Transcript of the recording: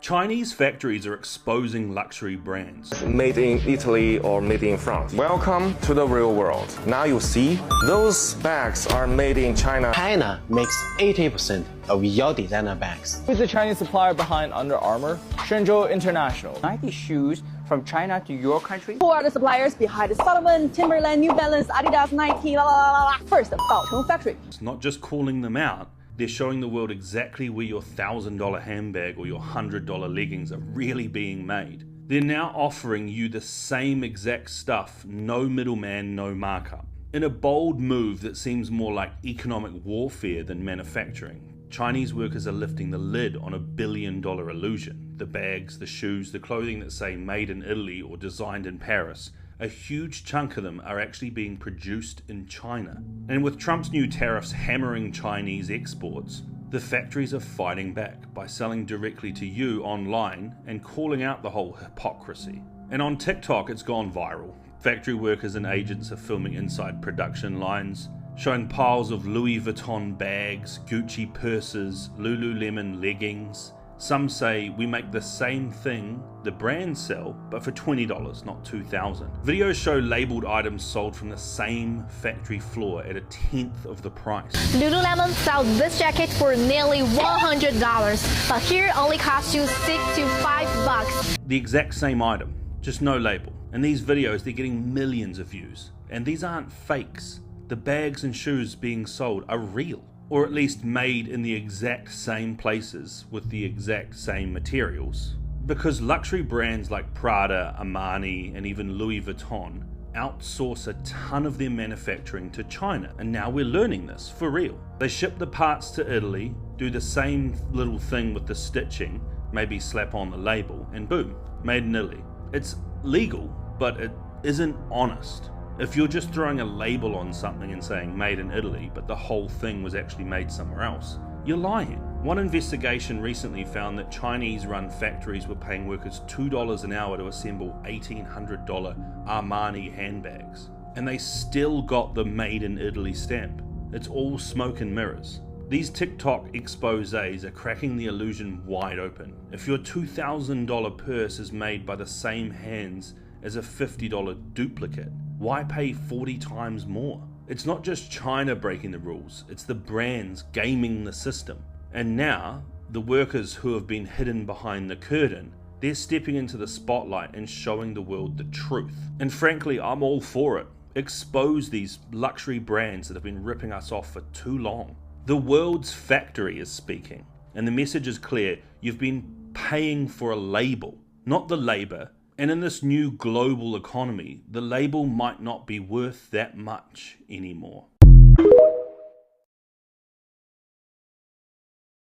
Chinese factories are exposing luxury brands. Made in Italy or made in France. Welcome to the real world. Now you see, those bags are made in China. China makes 80% of your designer bags. Who's the Chinese supplier behind Under Armour? Shenzhou International. Nike shoes from China to your country? Who are the suppliers behind Salomon, Timberland, New Balance, Adidas, Nike, la la la la? First, Baocheng Factory. It's not just calling them out, they're showing the world exactly where your $1,000 handbag or your $100 leggings are really being made. They're now offering you the same exact stuff, no middleman, no markup. In a bold move that seems more like economic warfare than manufacturing, Chinese workers are lifting the lid on a billion-dollar illusion. The bags, the shoes, the clothing that say made in Italy or designed in Paris, a huge chunk of them are actually being produced in China. And with Trump's new tariffs hammering Chinese exports, the factories are fighting back by selling directly to you online and calling out the whole hypocrisy. And on TikTok, it's gone viral. Factory workers and agents are filming inside production lines, showing piles of Louis Vuitton bags, Gucci purses, Lululemon leggings. Some say we make the same thing the brands sell, but for $20, not $2,000. Videos show labeled items sold from the same factory floor at 1/10 of the price. Lululemon sells this jacket for nearly $100, but here only costs you $6 to $5. The exact same item, just no label. And these videos, they're getting millions of views. And these aren't fakes. The bags and shoes being sold are real, or at least made in the exact same places with the exact same materials. Because luxury brands like Prada, Armani, and even Louis Vuitton outsource a ton of their manufacturing to China, and now we're learning this for real. They ship the parts to Italy, do the same little thing with the stitching, maybe slap on the label, and boom, made in Italy. It's legal, but it isn't honest. If you're just throwing a label on something and saying made in Italy, but the whole thing was actually made somewhere else, you're lying. One investigation recently found that Chinese-run factories were paying workers $2 an hour to assemble $1,800 Armani handbags. And they still got the made in Italy stamp. It's all smoke and mirrors. These TikTok exposés are cracking the illusion wide open. If your $2,000 purse is made by the same hands as a $50 duplicate, why pay 40 times more? It's not just China breaking the rules, it's the brands gaming the system. And now, the workers who have been hidden behind the curtain, they're stepping into the spotlight and showing the world the truth. And frankly, I'm all for it. Expose these luxury brands that have been ripping us off for too long. The world's factory is speaking, and the message is clear. You've been paying for a label, not the labor. And in this new global economy, the label might not be worth that much anymore.